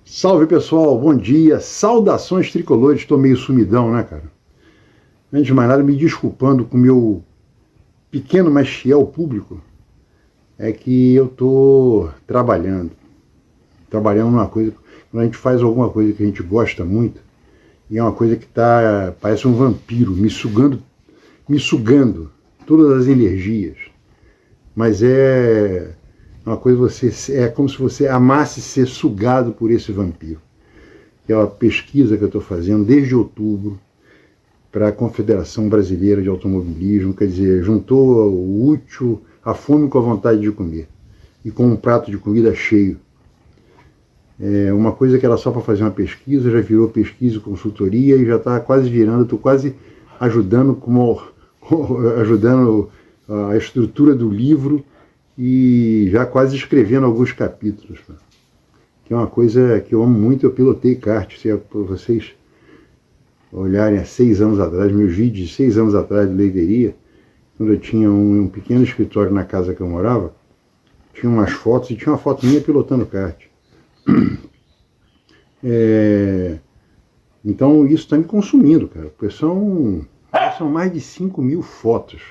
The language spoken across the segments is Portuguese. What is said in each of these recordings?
Salve pessoal, bom dia, saudações tricolores, estou meio sumidão, né, cara? Antes de mais nada, me desculpando com o meu pequeno, mas fiel público, é que eu estou trabalhando numa coisa, quando a gente faz alguma coisa que a gente gosta muito, e é uma coisa que parece um vampiro, me sugando todas as energias, mas é uma coisa, é como se você amasse ser sugado por esse vampiro. Que é uma pesquisa que eu estou fazendo desde outubro para a Confederação Brasileira de Automobilismo, quer dizer, juntou o útil, a fome com a vontade de comer, e com um prato de comida cheio. É uma coisa que era só para fazer uma pesquisa, já virou pesquisa e consultoria, e já está quase virando, estou quase ajudando a estrutura do livro, e já quase escrevendo alguns capítulos, que é uma coisa que eu amo muito. Eu pilotei kart, se é para vocês olharem há 6 anos atrás, meus vídeos de 6 anos atrás de leiteria, quando eu tinha um pequeno escritório na casa que eu morava, tinha umas fotos, e tinha uma foto minha pilotando kart. Então isso está me consumindo, cara, porque são mais de 5.000 fotos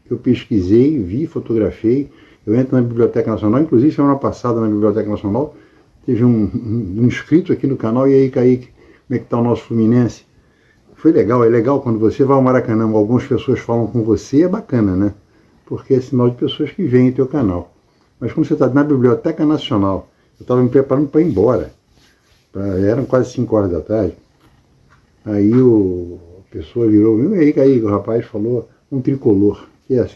que eu pesquisei, vi, fotografei. Eu entro na Biblioteca Nacional, inclusive semana passada na Biblioteca Nacional, teve um inscrito aqui no canal. E aí, Kaique, como é que está o nosso Fluminense? Foi legal, é legal quando você vai ao Maracanã, algumas pessoas falam com você, é bacana, né? Porque é sinal de pessoas que veem o teu canal. Mas quando você está na Biblioteca Nacional, eu estava me preparando para ir embora, eram quase 5 horas da tarde, aí a pessoa virou, e aí, Kaique, o rapaz falou, um tricolor,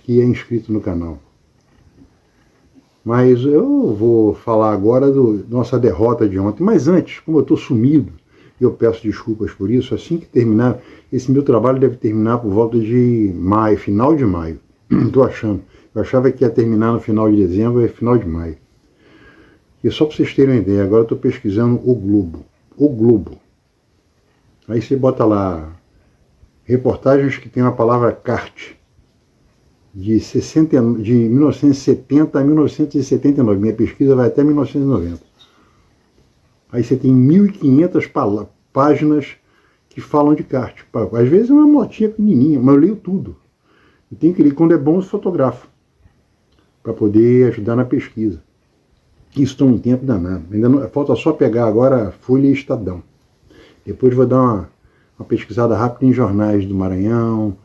que é inscrito no canal. Mas eu vou falar agora da nossa derrota de ontem. Mas antes, como eu estou sumido, eu peço desculpas por isso, assim que terminar, esse meu trabalho deve terminar por volta de maio, final de maio. Estou achando. Eu achava que ia terminar no final de dezembro, é final de maio. E só para vocês terem uma ideia, agora eu estou pesquisando o Globo. O Globo. Aí você bota lá, reportagens que tem a palavra kart. De 1970 a 1979, minha pesquisa vai até 1990. Aí você tem 1.500 páginas que falam de kart. Às vezes é uma motinha pequenininha, mas eu leio tudo. E tenho que ler, quando é bom eu fotografo, para poder ajudar na pesquisa. Isso toma um tempo danado. Ainda não, falta só pegar agora Folha e Estadão. Depois vou dar uma pesquisada rápida em jornais do Maranhão,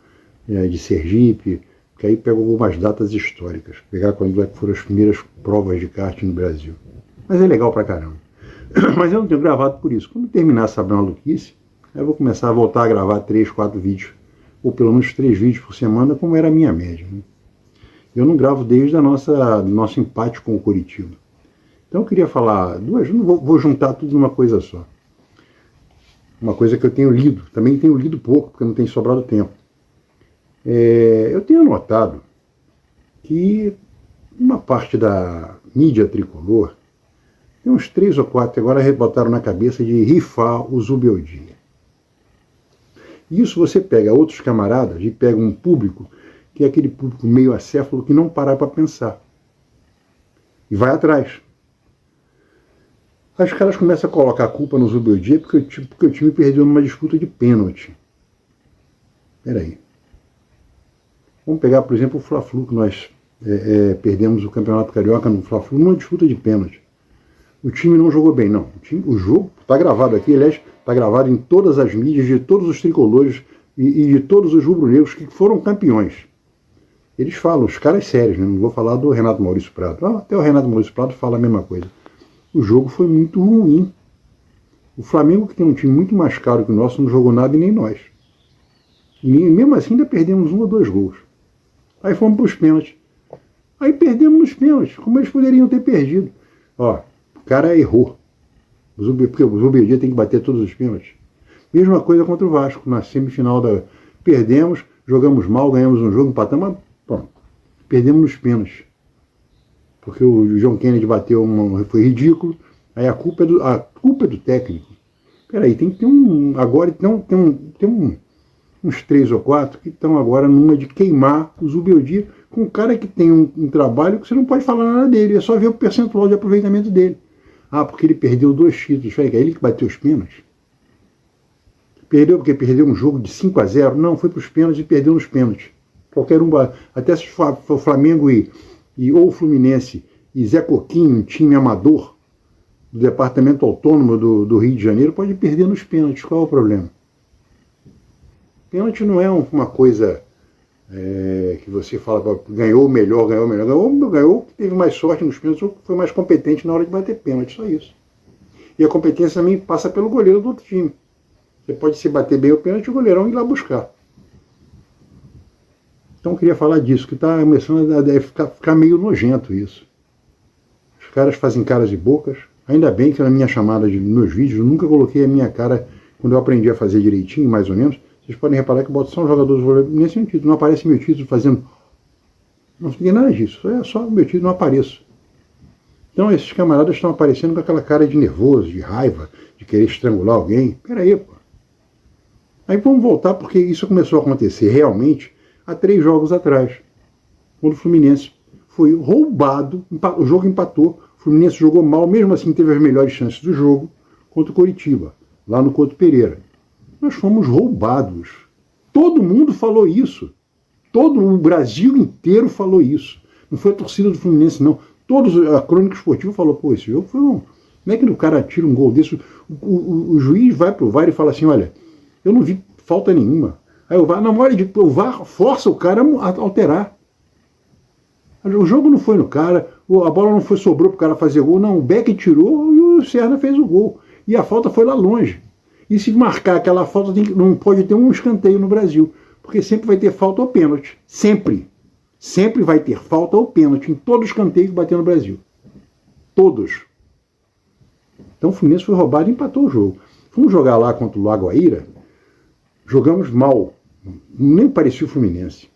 de Sergipe, que aí pego algumas datas históricas, pegar quando foram as primeiras provas de kart no Brasil. Mas é legal pra caramba. Mas eu não tenho gravado por isso. Quando terminar essa maluquice, eu vou começar a voltar a gravar 3, 4 vídeos, ou pelo menos 3 vídeos por semana, como era a minha média, né? Eu não gravo desde nosso empate com o Coritiba. Então eu queria falar vou juntar tudo numa coisa só. Uma coisa que eu tenho lido, também tenho lido pouco, porque não tem sobrado tempo. Eu tenho notado que uma parte da mídia tricolor, tem uns 3 ou 4 agora rebotaram na cabeça de rifar o Zubeldia. Isso você pega outros camaradas e pega um público, que é aquele público meio acéfalo que não para para pensar. E vai atrás. Aí os caras começam a colocar a culpa no Zubeldia porque o time perdeu numa disputa de pênalti. Peraí. Vamos pegar, por exemplo, o Fla-Flu, que nós perdemos o Campeonato Carioca no Fla-Flu numa disputa de pênalti. O time não jogou bem, não. O jogo está gravado aqui, aliás, está gravado em todas as mídias de todos os tricolores e de todos os rubro-negros que foram campeões. Eles falam, os caras sérios, né? Não vou falar do Renato Maurício Prado. Até o Renato Maurício Prado fala a mesma coisa. O jogo foi muito ruim. O Flamengo, que tem um time muito mais caro que o nosso, não jogou nada e nem nós. E mesmo assim ainda perdemos 1 ou 2 gols. Aí fomos para os pênaltis. Aí perdemos nos pênaltis, como eles poderiam ter perdido. Ó, o cara errou. Porque o Zubeldia tem que bater todos os pênaltis. Mesma coisa contra o Vasco. Na semifinal perdemos, jogamos mal, ganhamos um jogo, empatamos, mas pronto. Perdemos nos pênaltis. Porque o John Kennedy bateu, foi ridículo. Aí a culpa é do técnico. Peraí, tem que ter agora tem uns 3 ou 4 que estão agora numa de queimar o Zubeldia com um cara que tem um trabalho que você não pode falar nada dele, é só ver o percentual de aproveitamento dele. Ah, porque ele perdeu 2 títulos. É ele que bateu os pênaltis. Perdeu porque perdeu um jogo de 5-0? Não, foi para os pênaltis e perdeu nos pênaltis. Qualquer um, até se for o Flamengo ou o Fluminense e Zé Coquinho, um time amador do Departamento Autônomo do Rio de Janeiro, pode perder nos pênaltis. Qual é o problema? Pênalti não é uma coisa que você fala, ganhou melhor, ganhou que teve mais sorte nos pênaltis ou foi mais competente na hora de bater pênalti, só isso. E a competência também passa pelo goleiro do outro time. Você pode se bater bem o pênalti e o goleirão ir lá buscar. Então eu queria falar disso, que está começando a ficar meio nojento isso. Os caras fazem caras e bocas. Ainda bem que na minha chamada nos meus vídeos eu nunca coloquei a minha cara quando eu aprendi a fazer direitinho, mais ou menos. Vocês podem reparar que eu boto só um jogador de vôlei nesse título. Não aparece meu título fazendo... Não tem nada disso. É só meu título, não apareço. Então esses camaradas estão aparecendo com aquela cara de nervoso, de raiva, de querer estrangular alguém. Peraí, pô. Aí vamos voltar, porque isso começou a acontecer realmente há 3 jogos atrás, quando o Fluminense foi roubado, o jogo empatou, o Fluminense jogou mal, mesmo assim teve as melhores chances do jogo, contra o Coritiba, lá no Couto Pereira. Nós fomos roubados. Todo mundo falou isso. Todo o Brasil inteiro falou isso. Não foi a torcida do Fluminense, não. A crônica esportiva falou, pô, esse jogo foi um... Como é que o cara tira um gol desse? O juiz vai pro VAR e fala assim, olha, eu não vi falta nenhuma. Aí o VAR, na hora de o VAR força o cara a alterar. O jogo não foi no cara, a bola não sobrou pro cara fazer gol, não, o Beck tirou e o Serna fez o gol. E a falta foi lá longe. E se marcar aquela falta, não pode ter um escanteio no Brasil, porque sempre vai ter falta ou pênalti. Sempre. Sempre vai ter falta ou pênalti em todos os escanteios que bater no Brasil. Todos. Então o Fluminense foi roubado e empatou o jogo. Fomos jogar lá contra o Lagoaíra, jogamos mal. Nem parecia o Fluminense.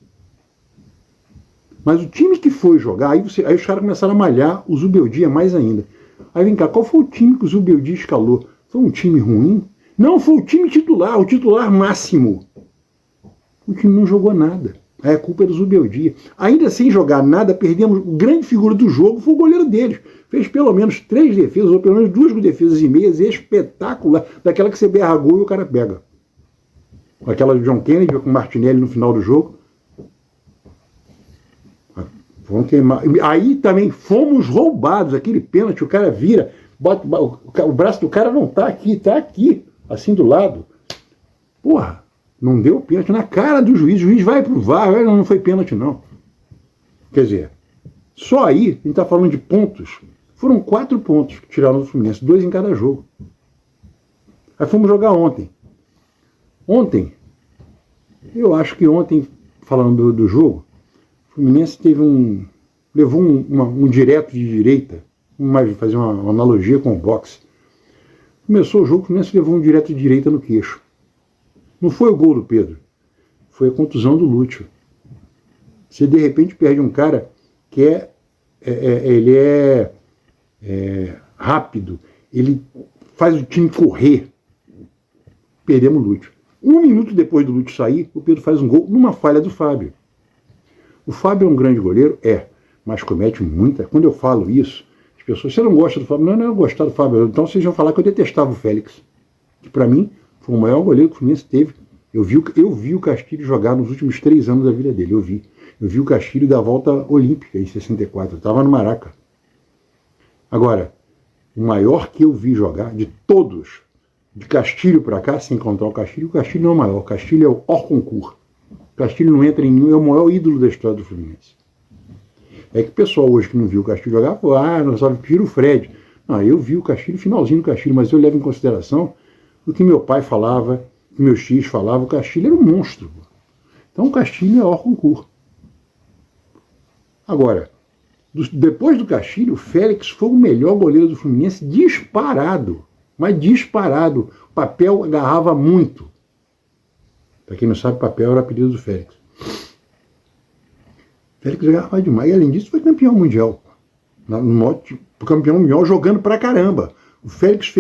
Mas o time que foi jogar, aí os caras começaram a malhar o Zubeldia mais ainda. Aí vem cá, qual foi o time que o Zubeldia escalou? Foi um time ruim? Não, foi o time titular, o titular máximo. O time não jogou nada. Aí a culpa é do Zubeldia. Ainda sem jogar nada, perdemos. A grande figura do jogo foi o goleiro deles. Fez pelo menos 3 defesas, ou pelo menos 2 defesas e meias, espetacular, daquela que você berra gol e o cara pega. Aquela do John Kennedy com o Martinelli no final do jogo. Vamos queimar. Aí também fomos roubados. Aquele pênalti, o cara vira, o braço do cara não tá aqui, assim do lado. Porra, não deu pênalti na cara do juiz. O juiz vai pro VAR, não foi pênalti não. Quer dizer, só aí, a gente está falando de pontos. Foram 4 pontos que tiraram do Fluminense, 2 em cada jogo. Aí fomos jogar ontem. Ontem, eu acho que ontem, falando do jogo, o Fluminense levou um direto de direita, vamos fazer uma analogia com o boxe. Começou o jogo, o Fluminense levou um direto de direita no queixo. Não foi o gol do Pedro, foi a contusão do Lúcio. Você de repente perde um cara que ele é rápido, ele faz o time correr. Perdemos o Lúcio. 1 minuto depois do Lúcio sair, o Pedro faz um gol numa falha do Fábio. O Fábio é um grande goleiro? Mas comete muita... Quando eu falo isso, as pessoas, você não gosta do Fábio? Não, eu gostar do Fábio. Então vocês vão falar que eu detestava o Félix. Que para mim foi o maior goleiro que o Fluminense teve. Eu vi o Castilho jogar nos últimos 3 anos da vida dele. Eu vi o Castilho da volta olímpica em 64. Eu estava no Maraca. Agora, o maior que eu vi jogar, de todos, de Castilho para cá, sem contar o Castilho não é o maior. O Castilho é o hors concours. O Castilho não entra em nenhum, é o maior ídolo da história do Fluminense. É que o pessoal hoje que não viu o Castilho jogar, falou, nós só vimos o Fred. Não, eu vi o Castilho, finalzinho do Castilho, mas eu levo em consideração o que meu pai falava, o que meus tios falavam, o Castilho era um monstro. Então o Castilho é hors concours. Agora, depois do Castilho, o Félix foi o melhor goleiro do Fluminense disparado. Mas disparado. O Papel agarrava muito. Para quem não sabe, Papel era o apelido do Félix. Félix agarrava demais. E além disso, foi campeão mundial. Campeão mundial jogando pra caramba. O Félix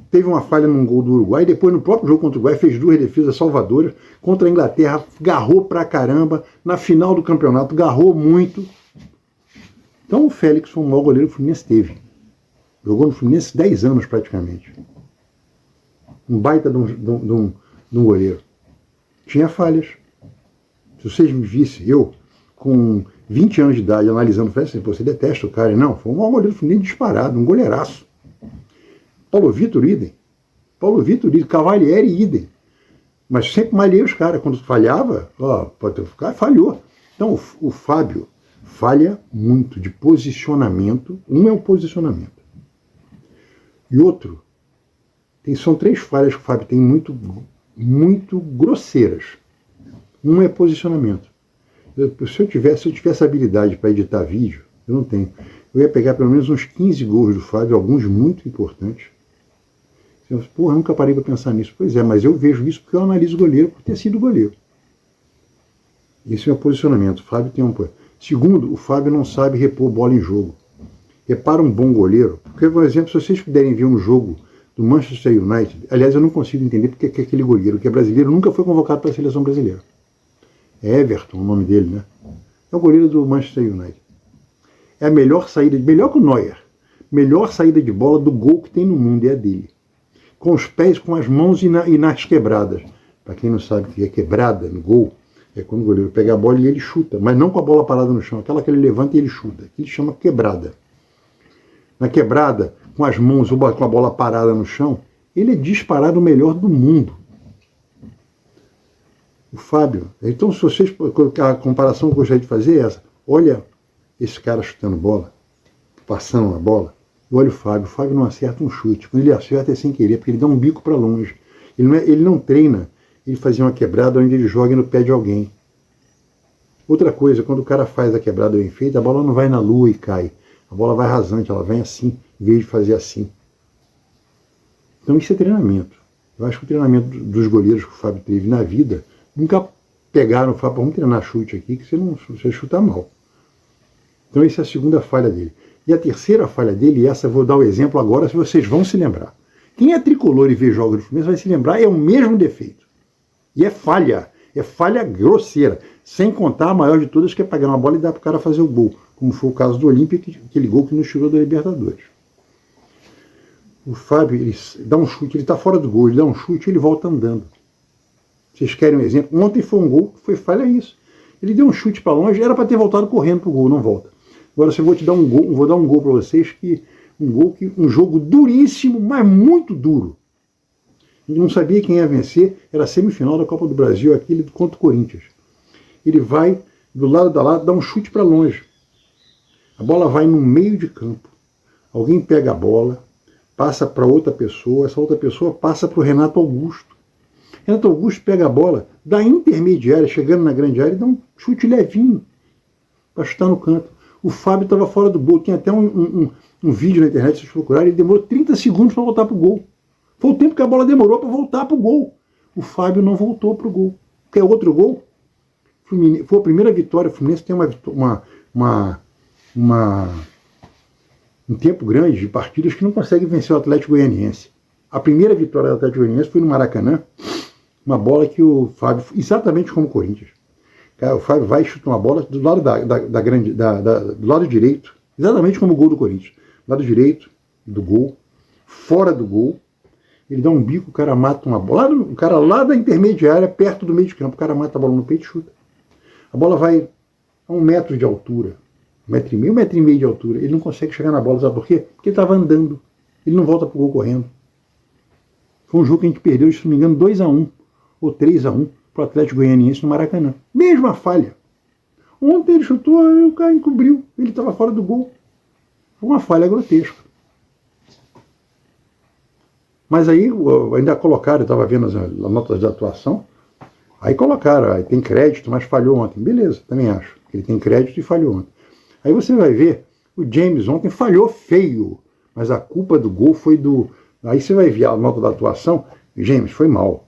teve uma falha num gol do Uruguai. Depois, no próprio jogo contra o Uruguai, fez 2 defesas salvadoras. Contra a Inglaterra, garrou pra caramba. Na final do campeonato, garrou muito. Então o Félix foi o maior goleiro que o Fluminense teve. Jogou no Fluminense 10 anos praticamente. Um baita de um goleiro. Tinha falhas. Se vocês me vissem, eu, com 20 anos de idade, analisando, falei assim, você detesta o cara. Não, foi um maior goleiro do Fluminense disparado, um goleiraço. Paulo Vitor, idem. Paulo Vitor, idem. Cavalieri, idem. Mas sempre malhei os caras. Quando falhava, pode ficar, falhou. Então, o Fábio falha muito de posicionamento. Um é o posicionamento. E outro, são 3 falhas que o Fábio tem muito grosseiras. Um é posicionamento. Se eu tivesse habilidade para editar vídeo, eu não tenho. Eu ia pegar pelo menos uns 15 gols do Fábio, alguns muito importantes. Porra, nunca parei para pensar nisso. Pois é, mas eu vejo isso porque eu analiso o goleiro por ter sido goleiro. Esse é o meu posicionamento. O Fábio tem um... Segundo, o Fábio não sabe repor bola em jogo. Repara um bom goleiro. Porque, por exemplo, se vocês puderem ver um jogo do Manchester United, aliás, eu não consigo entender porque que aquele goleiro, que é brasileiro, nunca foi convocado para a seleção brasileira. É Everton, o nome dele, né? É o goleiro do Manchester United. É a melhor saída, melhor que o Neuer, melhor saída de bola do gol que tem no mundo, é a dele. Com os pés, com as mãos e nas quebradas. Para quem não sabe o que é quebrada no gol, é quando o goleiro pega a bola e ele chuta, mas não com a bola parada no chão, aquela que ele levanta e ele chuta, que ele chama quebrada. Na quebrada, com as mãos ou com a bola parada no chão, ele é disparado o melhor do mundo. O Fábio, então se vocês, a comparação que eu gostaria de fazer é essa, olha esse cara chutando bola, passando a bola, e olha o Fábio não acerta um chute, quando ele acerta é sem querer, porque ele dá um bico para longe, ele não treina, ele fazia uma quebrada onde ele joga no pé de alguém. Outra coisa, quando o cara faz a quebrada bem feita, a bola não vai na lua e cai, a bola vai rasante, ela vem assim, em vez de fazer assim. Então isso é treinamento. Eu acho que o treinamento dos goleiros que o Fábio teve na vida, nunca pegaram o Fábio, vamos treinar chute aqui, que você chuta mal. Então essa é a segunda falha dele. E a terceira falha dele, e essa eu vou dar o exemplo agora, se vocês vão se lembrar. Quem é tricolor e vê jogos do Fluminense vai se lembrar, é o mesmo defeito. E é falha grosseira. Sem contar a maior de todas, que é pegar uma bola e dar para o cara fazer o gol. Como foi o caso do Olímpia, aquele gol que nos tirou da Libertadores. O Fábio, ele dá um chute, ele está fora do gol, ele dá um chute e ele volta andando. Vocês querem um exemplo? Ontem foi um gol que foi falha isso. Ele deu um chute para longe, era para ter voltado correndo para o gol, não volta. Agora eu vou te dar um gol, vou dar um gol para vocês, um jogo duríssimo, mas muito duro. A gente não sabia quem ia vencer, era a semifinal da Copa do Brasil, aquele contra o Corinthians. Ele vai, do lado da lado, dá um chute para longe. A bola vai no meio de campo. Alguém pega a bola, passa para outra pessoa, essa outra pessoa passa para o Renato Augusto. Renato Augusto pega a bola da intermediária, chegando na grande área, e dá um chute levinho para chutar no canto. O Fábio estava fora do gol. Tem até um vídeo na internet, se vocês procurarem, ele demorou 30 segundos para voltar para o gol. Foi o tempo que a bola demorou para voltar para o gol. O Fábio não voltou para o gol. Quer outro gol? Foi a primeira vitória. O Fluminense tem um tempo grande de partidas que não consegue vencer o Atlético Goianiense. A primeira vitória do Atlético Goianiense foi no Maracanã, uma bola que o Fábio, exatamente como o Corinthians, o Fábio vai e chuta uma bola do lado do lado direito, exatamente como o gol do Corinthians, do lado direito do gol, fora do gol, ele dá um bico, o cara mata uma bola, o cara lá da intermediária, perto do meio de campo, o cara mata a bola no peito e chuta. A bola vai a 1 metro de altura, 1,5 metro de altura, ele não consegue chegar na bola, sabe por quê? Porque ele estava andando, ele não volta pro gol correndo. Foi um jogo que a gente perdeu, se não me engano, 2-1 ou 3-1 para o Atlético Goianiense no Maracanã. Mesma falha. Ontem ele chutou e o cara encobriu. Ele estava fora do gol. Foi uma falha grotesca. Mas aí ainda colocaram, eu estava vendo as notas de atuação, aí colocaram, aí tem crédito, mas falhou ontem. Beleza, também acho. Ele tem crédito e falhou ontem. Aí você vai ver, o James ontem falhou feio, mas a culpa do gol foi do... Aí você vai ver a nota da atuação, James, foi mal.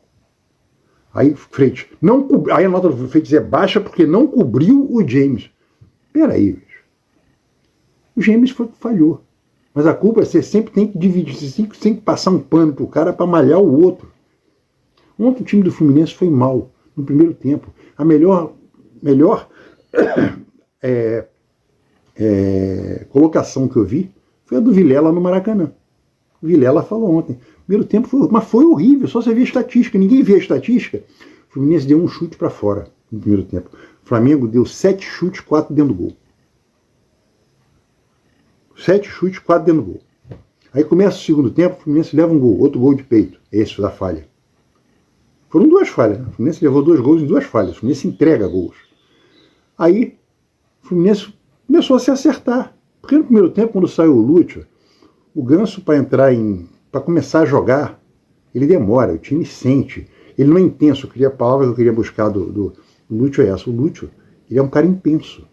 Aí Freitas, aí a nota do Freitas é baixa porque não cobriu o James. Peraí, bicho. O James falhou. Mas a culpa é você sempre tem que dividir, você tem que passar um pano pro cara para malhar o outro. Ontem o time do Fluminense foi mal no primeiro tempo. A melhor colocação que eu vi foi a do Vilela no Maracanã. O Vilela falou ontem. Primeiro tempo foi horrível, só você vê estatística, ninguém vê a estatística. O Fluminense deu um chute para fora no primeiro tempo. O Flamengo deu 7 chutes, 4 dentro do gol. 7 chutes, 4 dentro do gol. Aí começa o segundo tempo, o Fluminense leva um gol, outro gol de peito, esse da falha. Foram 2 falhas, né? O Fluminense levou 2 gols em 2 falhas, o Fluminense entrega gols. Aí o Fluminense começou a se acertar. Porque no primeiro tempo, quando saiu o Lúcio, o Ganso para começar a jogar, ele demora, o time sente. Ele não é intenso, a palavra que eu queria buscar do Lúcio é essa. O Lúcio, ele é um cara intenso.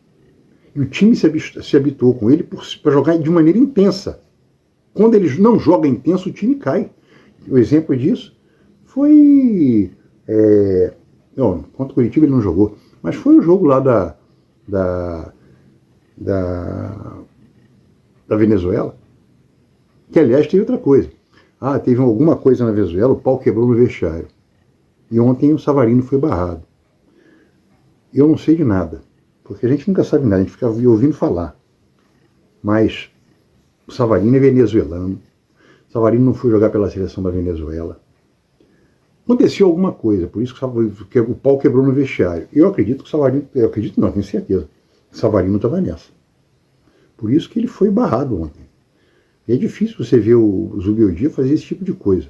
E o time se habituou com ele para jogar de maneira intensa. Quando ele não joga intenso, o time cai. O exemplo disso foi... Não, contra o Curitiba ele não jogou, mas foi o jogo lá da Venezuela, que aliás teve outra coisa. Teve alguma coisa na Venezuela, o pau quebrou no vestiário. E ontem o Savarino foi barrado. Eu não sei de nada, porque a gente nunca sabe nada, a gente fica ouvindo falar. Mas o Savarino é venezuelano. O Savarino não foi jogar pela seleção da Venezuela. Aconteceu alguma coisa, por isso que o pau quebrou no vestiário. Eu acredito que o Savarino, tenho certeza, que o Savarino estava nessa. Por isso que ele foi barrado ontem. E é difícil você ver o Zubeldia fazer esse tipo de coisa.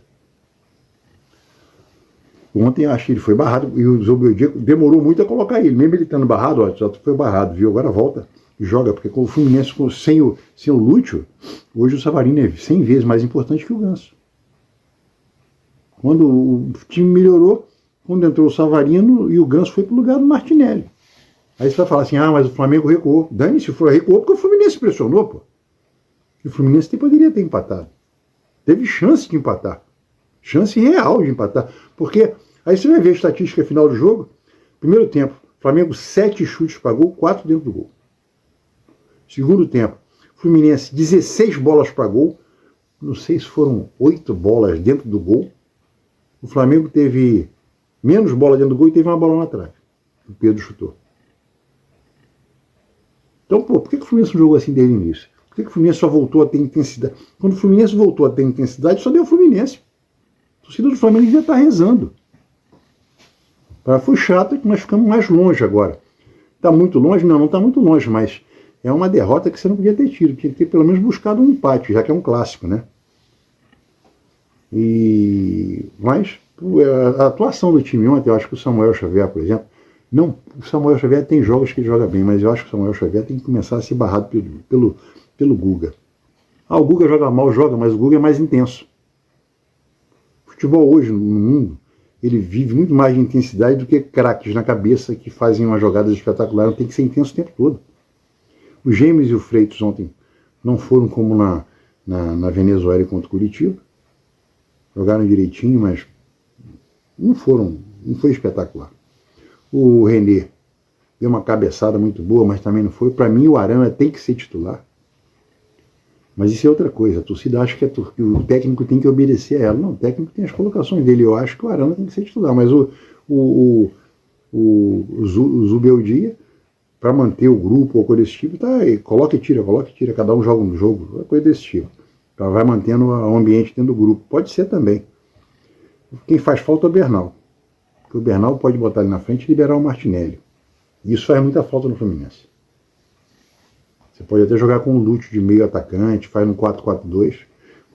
Ontem eu acho que ele foi barrado e o Zubeldia demorou muito a colocar ele. Mesmo ele estando barrado, já foi barrado, viu? Agora volta e joga, porque com o Fluminense sem o Lúcio, hoje o Savarino é 100 vezes mais importante que o Ganso. Quando o time melhorou, quando entrou o Savarino e o Ganso foi para o lugar do Martinelli. Aí você vai falar assim, mas o Flamengo recuou. Dane-se, recuou porque o Fluminense pressionou, pô. E o Fluminense poderia ter empatado. Teve chance de empatar. Chance real de empatar. Porque aí você vai ver a estatística final do jogo. Primeiro tempo, Flamengo 7 chutes para gol, 4 dentro do gol. Segundo tempo, Fluminense 16 bolas para gol. Não sei se foram 8 bolas dentro do gol. O Flamengo teve menos bola dentro do gol e teve uma bola na trave. O Pedro chutou. Então, por que o Fluminense não jogou assim desde o início? Por que o Fluminense só voltou a ter intensidade? Quando o Fluminense voltou a ter intensidade, só deu o Fluminense. A torcida do Flamengo devia estar rezando. Foi chato que nós ficamos mais longe agora. Está muito longe? Não está muito longe, mas é uma derrota que você não podia ter tido. Tinha que ter pelo menos buscado um empate, já que é um clássico, né? Mas a atuação do time ontem, eu acho que o Samuel Xavier, por exemplo, o Samuel Xavier tem jogos que ele joga bem, mas eu acho que o Samuel Xavier tem que começar a ser barrado pelo Guga. O Guga joga mal, mas o Guga é mais intenso. O futebol hoje no mundo, ele vive muito mais de intensidade do que craques na cabeça que fazem umas jogadas espetaculares, tem que ser intenso o tempo todo. Os Gêmeos e o Freitas ontem não foram como na Venezuela contra o Curitiba. Jogaram direitinho, mas não foi espetacular. O René deu uma cabeçada muito boa, mas também não foi. Para mim, o Arana tem que ser titular. Mas isso é outra coisa. A torcida acha que o técnico tem que obedecer a ela. Não, o técnico tem as colocações dele. Eu acho que o Arana tem que ser titular. Mas o Zubeldia, para manter o grupo ou coisa desse tipo, tá aí. Coloca e tira, cada um joga um jogo, coisa desse tipo. Vai mantendo o ambiente dentro do grupo. Pode ser também. Quem faz falta é o Bernal. Porque o Bernal pode botar ali na frente e liberar o Martinelli. Isso faz muita falta no Fluminense. Você pode até jogar com o Lúcio de meio atacante, faz um 4-4-2,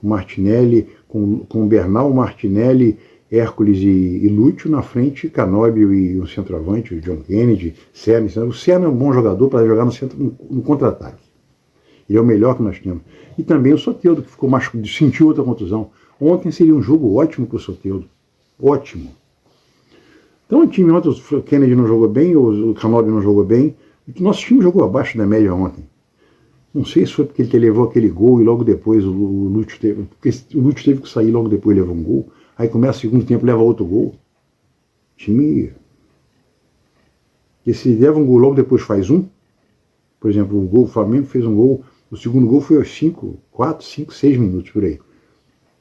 com o Martinelli, com o Bernal, Martinelli, Hércules e Lúcio na frente, Canóbio e o centroavante, o John Kennedy, Serna. O Serna é um bom jogador para jogar no contra-ataque. Ele é o melhor que nós temos. E também o Soteldo, que sentiu outra contusão. Ontem seria um jogo ótimo para o Soteldo. Ótimo. Então o time ontem, o Kennedy não jogou bem, o Canóbio não jogou bem. Nosso time jogou abaixo da média ontem. Não sei se foi porque ele levou aquele gol e logo depois o Lúcio teve. Porque o Lúcio teve que sair logo depois e levou um gol. Aí começa o segundo tempo, leva outro gol. O time. E se leva um gol logo depois faz um. Por exemplo, o Flamengo fez um gol. O segundo gol foi aos 4, 5, 6 minutos por aí.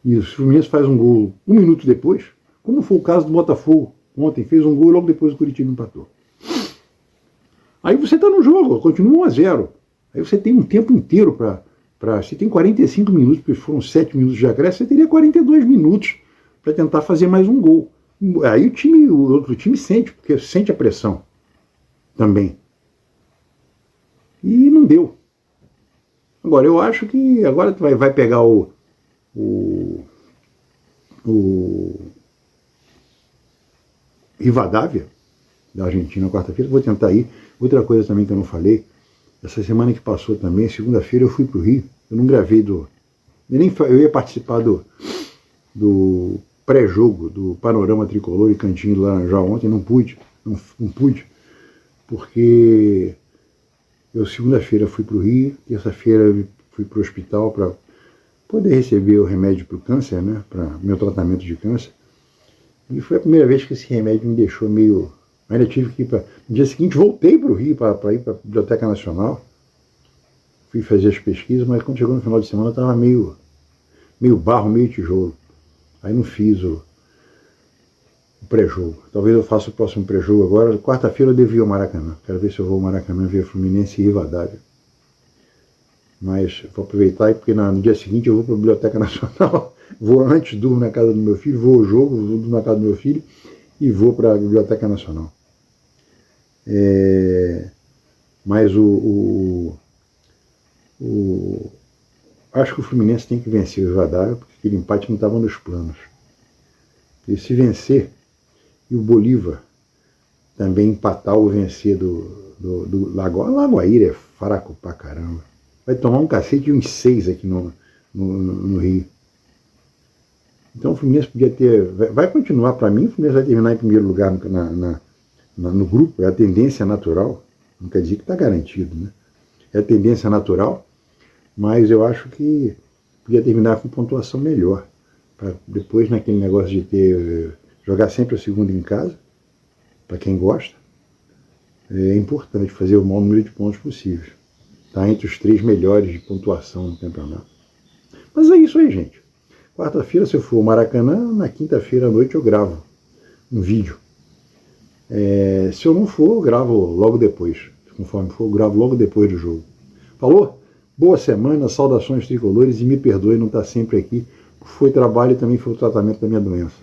E o Fluminense faz um gol 1 minuto depois, como foi o caso do Botafogo. Ontem fez um gol e logo depois o Curitiba empatou. Aí você está no jogo, continua 1-0. Aí você tem um tempo inteiro para Se tem 45 minutos, porque foram 7 minutos de acréscimo, você teria 42 minutos para tentar fazer mais um gol. Aí o outro time sente, porque sente a pressão também. E não deu. Agora, eu acho que agora vai pegar o Rivadavia, da Argentina, quarta-feira. Vou tentar ir. Outra coisa também que eu não falei, essa semana que passou também, segunda-feira, eu fui para o Rio. Eu não gravei eu ia participar do pré-jogo do Panorama Tricolor e Cantinho do Laranjal ontem, não pude, porque eu segunda-feira fui para o Rio, terça-feira fui para o hospital para poder receber o remédio para o câncer, né, para meu tratamento de câncer. E foi a primeira vez que esse remédio me deixou meio... Ainda tive que ir para... No dia seguinte voltei para o Rio para ir para a Biblioteca Nacional. Fui fazer as pesquisas, mas quando chegou no final de semana eu estava meio barro, meio tijolo. Aí não fiz o pré-jogo. Talvez eu faça o próximo pré-jogo agora. Quarta-feira eu devo ir ao Maracanã. Quero ver se eu vou ao Maracanã ver Fluminense e Rivadavia. Mas vou aproveitar, porque no dia seguinte eu vou para a Biblioteca Nacional. Vou antes, durmo na casa do meu filho, vou ao jogo, durmo na casa do meu filho e vou para a Biblioteca Nacional. Mas acho que o Fluminense tem que vencer o Rivadavia, porque aquele empate não estava nos planos. E se vencer, e o Bolívar também empatar ou vencer do Lagoaíra é fraco pra caramba. Vai tomar um cacete de uns 6 aqui no Rio. Então o Fluminense podia ter... Vai continuar, para mim, o Fluminense vai terminar em primeiro lugar no grupo, é a tendência natural. Não quer dizer que está garantido, né? É a tendência natural, mas eu acho que podia terminar com pontuação melhor. Para depois, naquele negócio de jogar sempre o segundo em casa, para quem gosta, é importante fazer o maior número de pontos possível. Está entre os 3 melhores de pontuação no campeonato. Mas é isso aí, gente. Quarta-feira, se eu for ao Maracanã, na quinta-feira à noite eu gravo um vídeo. Se eu não for, eu gravo logo depois. Conforme for, eu gravo logo depois do jogo. Falou? Boa semana, saudações tricolores e me perdoe não estar sempre aqui. Foi trabalho e também foi o tratamento da minha doença.